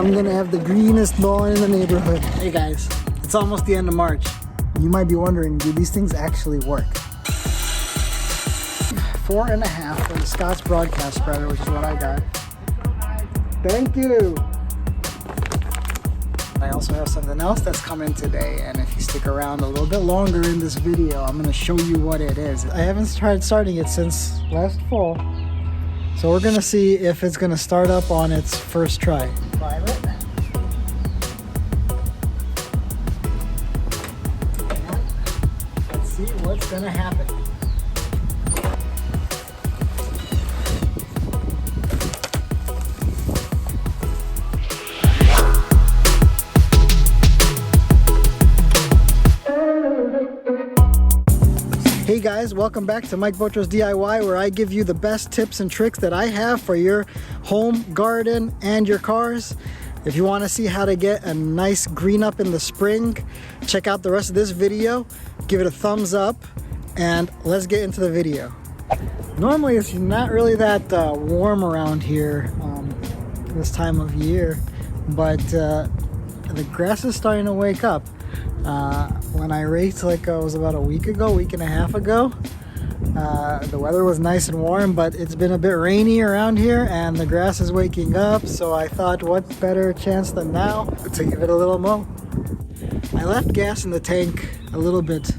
I'm gonna have the greenest lawn in the neighborhood. Hey guys, it's almost the end of March. You might be wondering, do these things actually work? 4.5 for the Scott's broadcast spreader, which is what I got. Thank you. I also have something else that's coming today, and if you stick around a little bit longer in this video, I'm gonna show you what it is. I haven't tried starting it since last fall, so we're gonna see if it's gonna start up on its first try. Prime it. Let's see what's gonna happen. Hey guys, welcome back to Mike Botro's DIY, where I give you the best tips and tricks that I have for your home, garden, and your cars. If you want to see how to get a nice green up in the spring, check out the rest of this video, give it a thumbs up, and let's get into the video. Normally it's not really that warm around here this time of year, but the grass is starting to wake up. When I raked, like it was about a week and a half ago, the weather was nice and warm, but it's been a bit rainy around here and the grass is waking up, so I thought what better chance than now to give it a little mow. I left gas in the tank, a little bit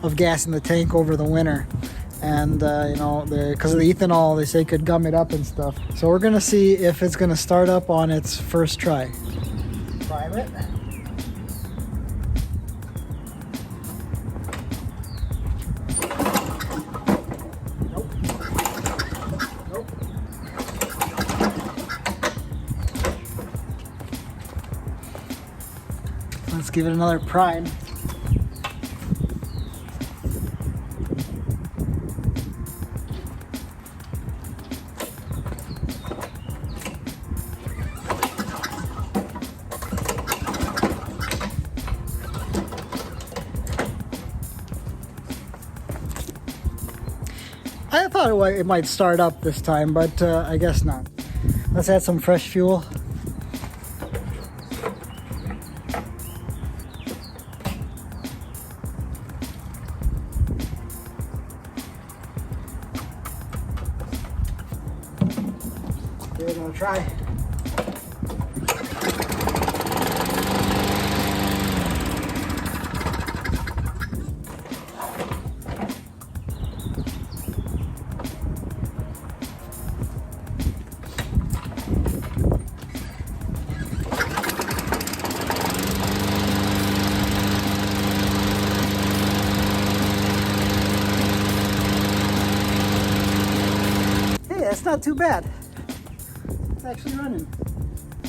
of gas in the tank over the winter, and you know, because of the ethanol, they say could gum it up and stuff. So we're gonna see if it's gonna start up on its first try. Prime it. Let's give it another prime. I thought it might start up this time, but I guess not. Let's add some fresh fuel. Give it a try. Hey, that's not too bad. It's actually running.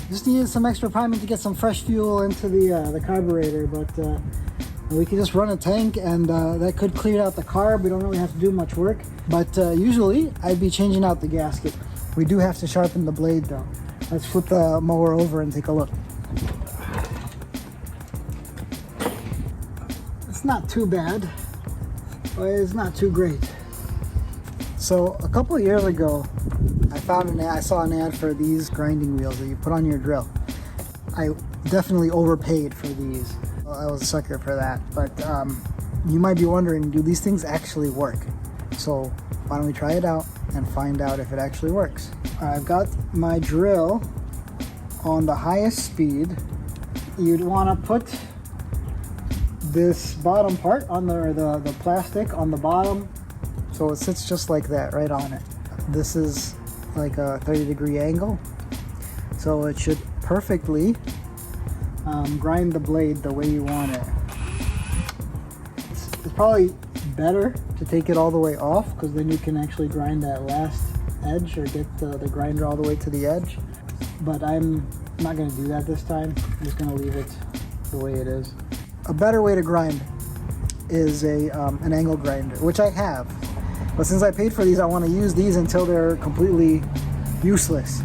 Just needed some extra priming to get some fresh fuel into the carburetor, but we can just run a tank and that could clear out the carb. We don't really have to do much work, but usually I'd be changing out the gasket. We do have to sharpen the blade though. Let's flip the mower over and take a look. It's not too bad, but it's not too great. So a couple of years ago, I saw an ad for these grinding wheels that you put on your drill. I definitely overpaid for these. Well, I was a sucker for that, but you might be wondering, do these things actually work? So why don't we try it out and find out if it actually works. I've got my drill on the highest speed. You'd want to put this bottom part on the plastic on the bottom, so it sits just like that, right on it. This is like a 30-degree angle, so it should perfectly grind the blade the way you want it. It's probably better to take it all the way off, because then you can actually grind that last edge or get the grinder all the way to the edge, but I'm not going to do that this time. I'm just going to leave it the way it is. A better way to grind is an angle grinder, which I have. But since I paid for these, I want to use these until they're completely useless.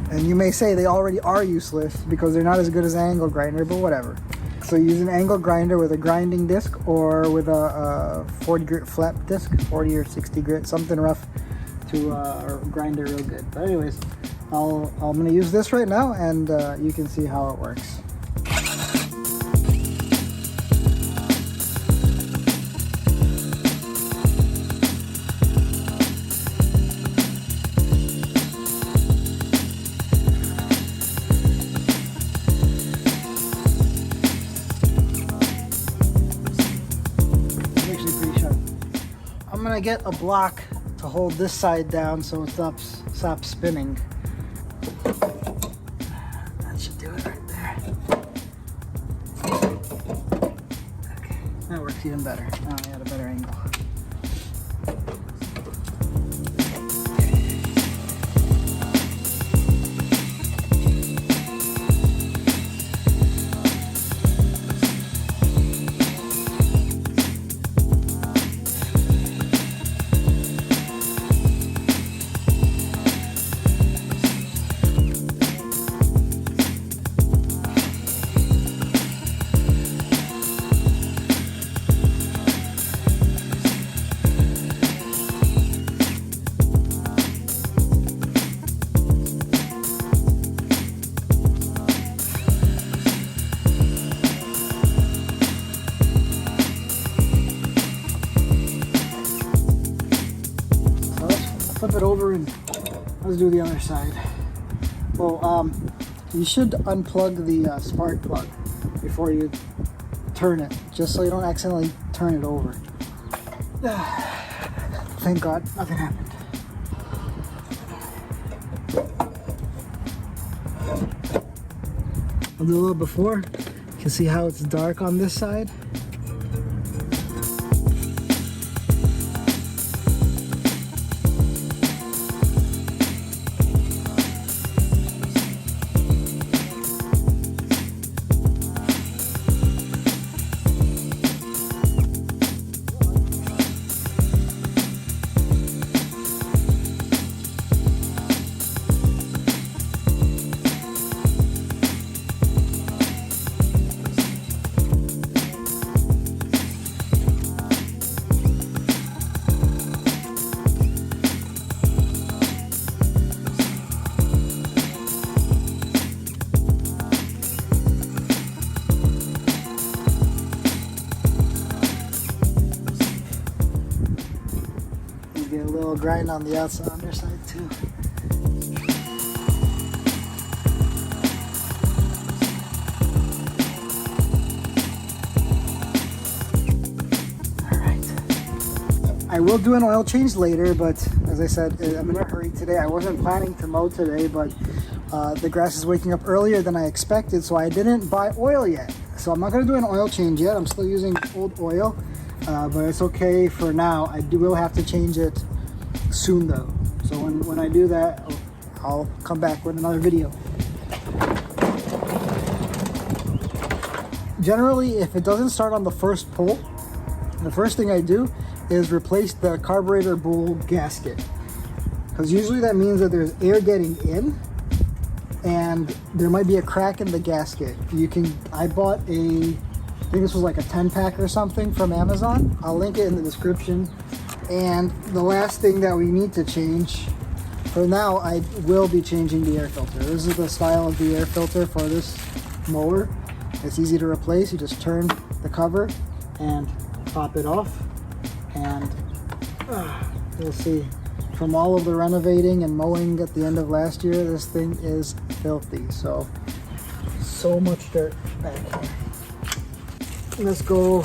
And you may say they already are useless because they're not as good as an angle grinder, but whatever. So use an angle grinder with a grinding disc or with a 40 grit flat disc, 40 or 60 grit, something rough to grind it real good. But anyways, I'm gonna use this right now, and you can see how it works. I'm gonna get a block to hold this side down so it stops spinning. That should do it right there. Okay, that works even better. Now I got a better angle. Flip it over and let's do the other side. Well, you should unplug the spark plug before you turn it, just so you don't accidentally turn it over. Thank God, nothing happened. I'll do a little before. You can see how it's dark on this side. Get a little grind on the outside underside too. Alright. I will do an oil change later, but as I said, I'm in a hurry today. I wasn't planning to mow today, but the grass is waking up earlier than I expected, so I didn't buy oil yet. So I'm not going to do an oil change yet. I'm still using old oil. But it's okay for now. I will have to change it soon though. So when I do that, I'll come back with another video. Generally, if it doesn't start on the first pull, the first thing I do is replace the carburetor bowl gasket. Because usually that means that there's air getting in and there might be a crack in the gasket. I bought I think this was like a 10-pack or something from Amazon. I'll link it in the description. And the last thing that we need to change, for now, I will be changing the air filter. This is the style of the air filter for this mower. It's easy to replace. You just turn the cover and pop it off. And you'll see, from all of the renovating and mowing at the end of last year, this thing is filthy. So much dirt back here. Let's go.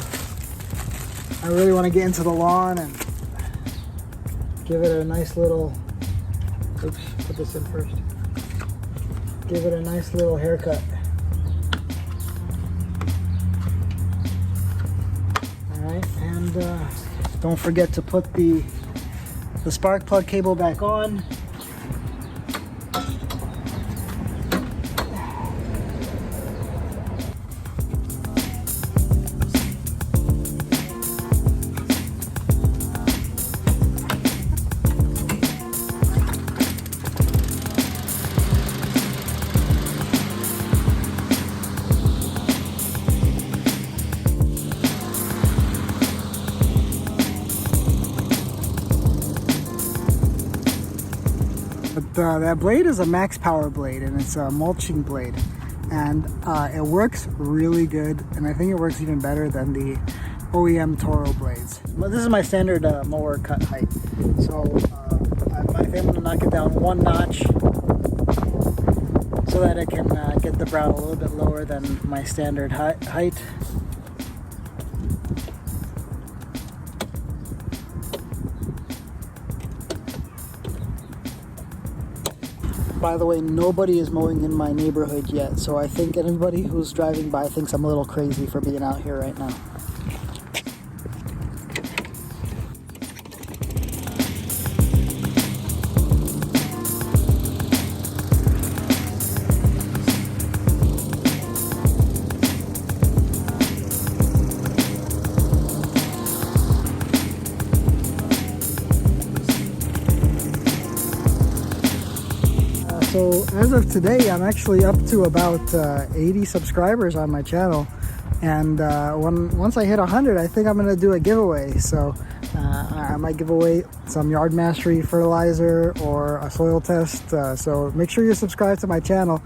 I really want to get into the lawn and give it a nice little, oops, put this in first. Give it a nice little haircut. Alright, and don't forget to put the spark plug cable back on. that blade is a max power blade, and it's a mulching blade, and it works really good, and I think it works even better than the OEM Toro blades. But this is my standard mower cut height, so I think I'm going to knock it down one notch so that I can get the brow a little bit lower than my standard height. By the way, nobody is mowing in my neighborhood yet, so I think anybody who's driving by thinks I'm a little crazy for being out here right now. So as of today, I'm actually up to about 80 subscribers on my channel, and once I hit 100, I think I'm going to do a giveaway. So I might give away some Yard Mastery fertilizer or a soil test. So make sure you subscribe to my channel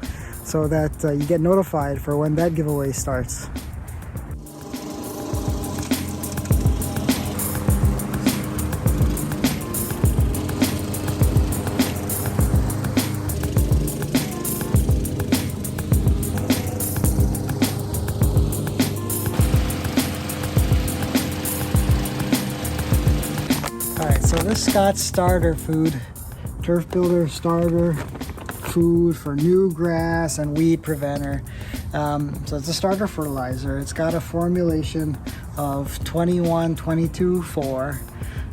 so that you get notified for when that giveaway starts. So this Scott's starter food, turf builder starter food for new grass and weed preventer. So it's a starter fertilizer. It's got a formulation of 21, 22, 4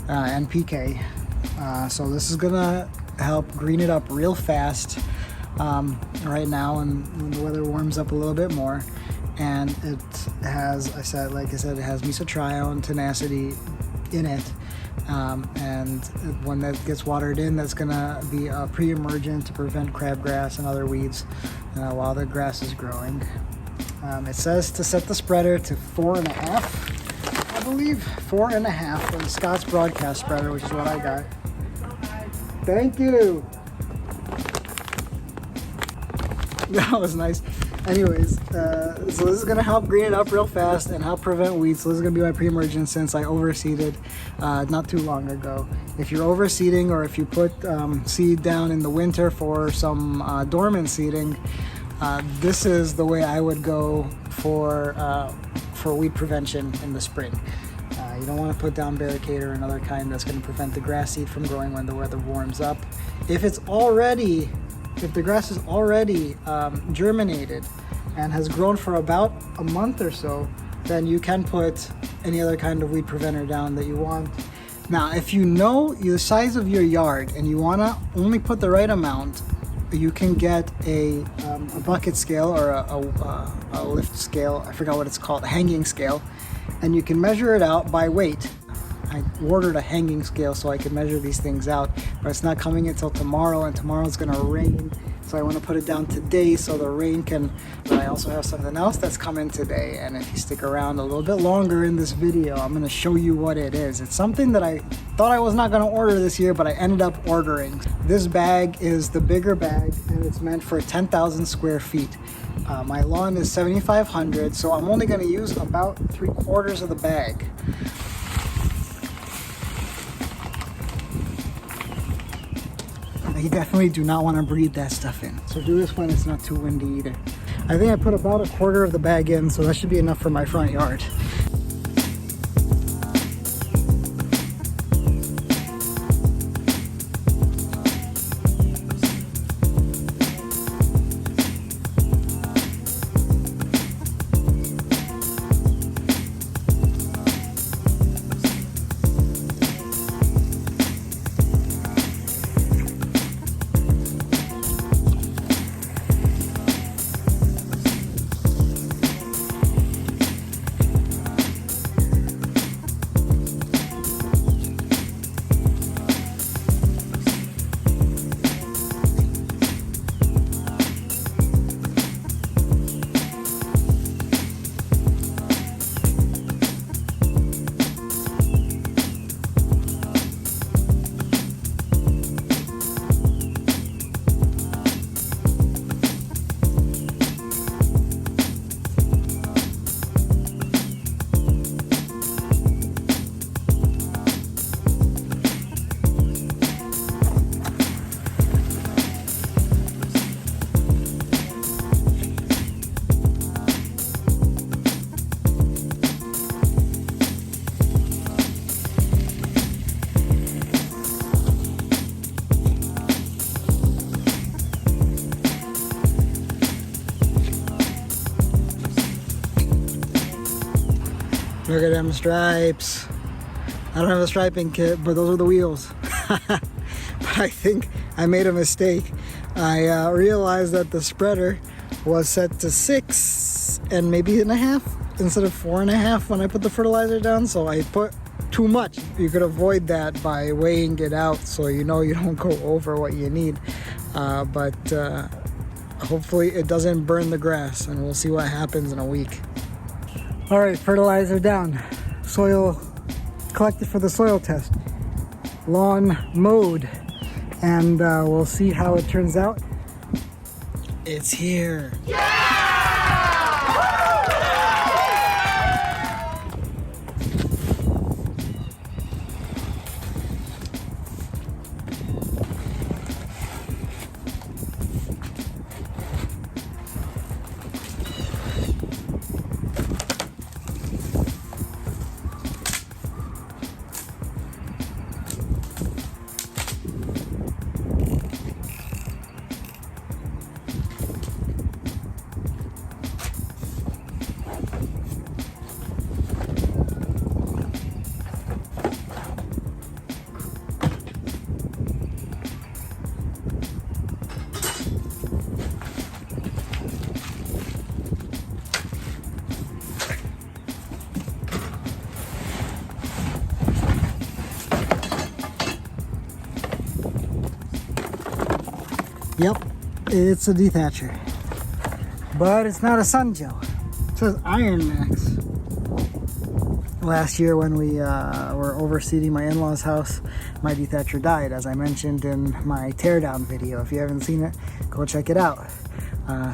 NPK. So this is gonna help green it up real fast right now, and when the weather warms up a little bit more. And it has, like I said, it has mesotrione tenacity in it. And when that gets watered in, that's gonna be a pre-emergent to prevent crabgrass and other weeds while the grass is growing. It says to set the spreader to 4.5, I believe, 4.5 for the Scott's broadcast spreader, which is what I got. Thank you. That was nice. Anyways, so this is going to help green it up real fast and help prevent weeds. So this is going to be my pre-emergent since I overseeded not too long ago. If you're overseeding, or if you put seed down in the winter for some dormant seeding, this is the way I would go for weed prevention in the spring. You don't want to put down barricade or another kind that's going to prevent the grass seed from growing when the weather warms up. If the grass is already germinated and has grown for about a month or so, then you can put any other kind of weed preventer down that you want. Now, if you know the size of your yard and you want to only put the right amount, you can get a bucket scale or a lift scale. I forgot what it's called, a hanging scale, and you can measure it out by weight. I ordered a hanging scale so I could measure these things out, but it's not coming until tomorrow, and tomorrow's gonna rain, so I want to put it down today so the rain can. But I also have something else that's coming today, and if you stick around a little bit longer in this video, I'm gonna show you what it is. It's something that I thought I was not gonna order this year, but I ended up ordering. This bag is the bigger bag, and it's meant for 10,000 square feet. My lawn is 7,500, so I'm only gonna use about 3/4 of the bag. You definitely do not want to breathe that stuff in. So do this when it's not too windy either. I think I put about 1/4 of the bag in, so that should be enough for my front yard. Look at them stripes. I don't have a striping kit, but those are the wheels. But I think I made a mistake. I realized that the spreader was set to 6 and maybe 1.5 instead of 4.5 when I put the fertilizer down, so I put too much. You could avoid that by weighing it out so you know you don't go over what you need. But hopefully it doesn't burn the grass, and we'll see what happens in a week. All right, fertilizer down. Soil collected for the soil test. Lawn mowed, and we'll see how it turns out. It's here. Yep, it's a Dethatcher, but it's not a Sunjoe. It says Iron Max. Last year when we were overseeding my in-laws' house, my Dethatcher died, as I mentioned in my teardown video. If you haven't seen it, go check it out.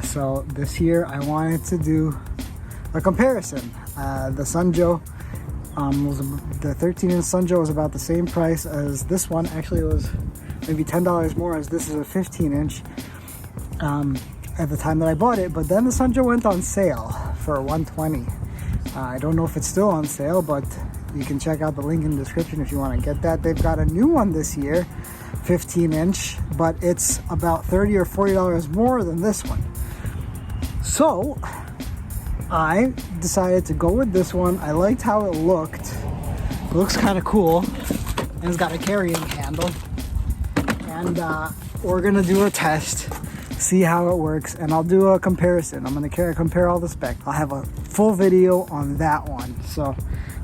So this year I wanted to do a comparison. The Sunjoe, the 13-inch Sunjoe was about the same price as this one. Actually, it was maybe $10 more, as this is a 15-inch at the time that I bought it. But then the Sunjoe went on sale for $120. I don't know if it's still on sale, but you can check out the link in the description if you want to get that. They've got a new one this year, 15-inch, but it's about $30 or $40 more than this one. So I decided to go with this one. I liked how it looked. It looks kind of cool, and it's got a carrying handle. And we're gonna do a test, see how it works, and I'll do a comparison. I'm gonna compare all the specs. I'll have a full video on that one. So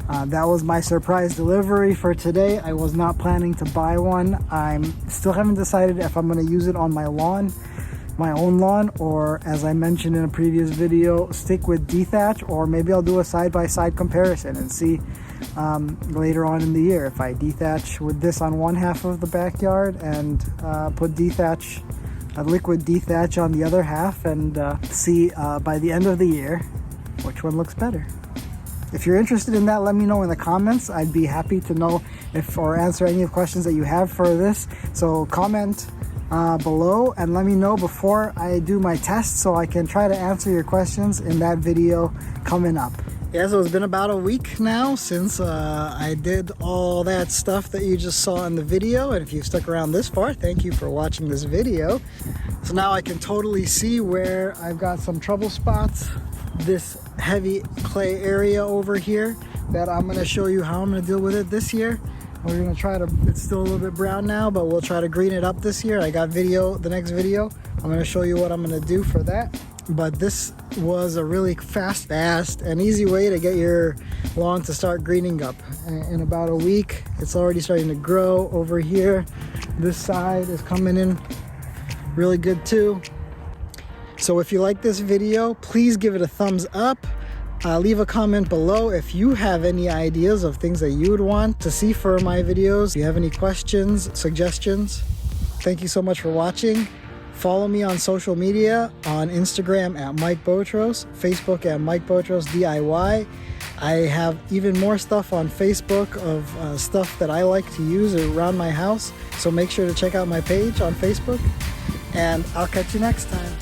that was my surprise delivery for today. I was not planning to buy one. I'm still haven't decided if I'm gonna use it on my lawn, my own lawn, or, as I mentioned in a previous video, stick with dethatch, or maybe I'll do a side-by-side comparison and see later on in the year if I dethatch with this on one half of the backyard and put dethatch, a liquid dethatch on the other half, and see by the end of the year which one looks better. If you're interested in that, let me know in the comments. I'd be happy to know or answer any of the questions that you have for this. So comment below and let me know before I do my test, so I can try to answer your questions in that video coming up. Yeah, so it's been about a week now since I did all that stuff that you just saw in the video, and if you've stuck around this far, thank you for watching this video. So now I can totally see where I've got some trouble spots. This heavy clay area over here that I'm going to show you how I'm going to deal with it this year. We're going to try to, it's still a little bit brown now, but we'll try to green it up this year. I got the next video, I'm going to show you what I'm going to do for that. But this was a really fast and easy way to get your lawn to start greening up. In about a week, it's already starting to grow over here. This side is coming in really good too. So if you like this video, please give it a thumbs up. Leave a comment below if you have any ideas of things that you would want to see for my videos. If you have any questions, suggestions, thank you so much for watching. Follow me on social media, on Instagram at Mike Botros, Facebook at Mike Botros DIY. I have even more stuff on Facebook of stuff that I like to use around my house. So make sure to check out my page on Facebook, and I'll catch you next time.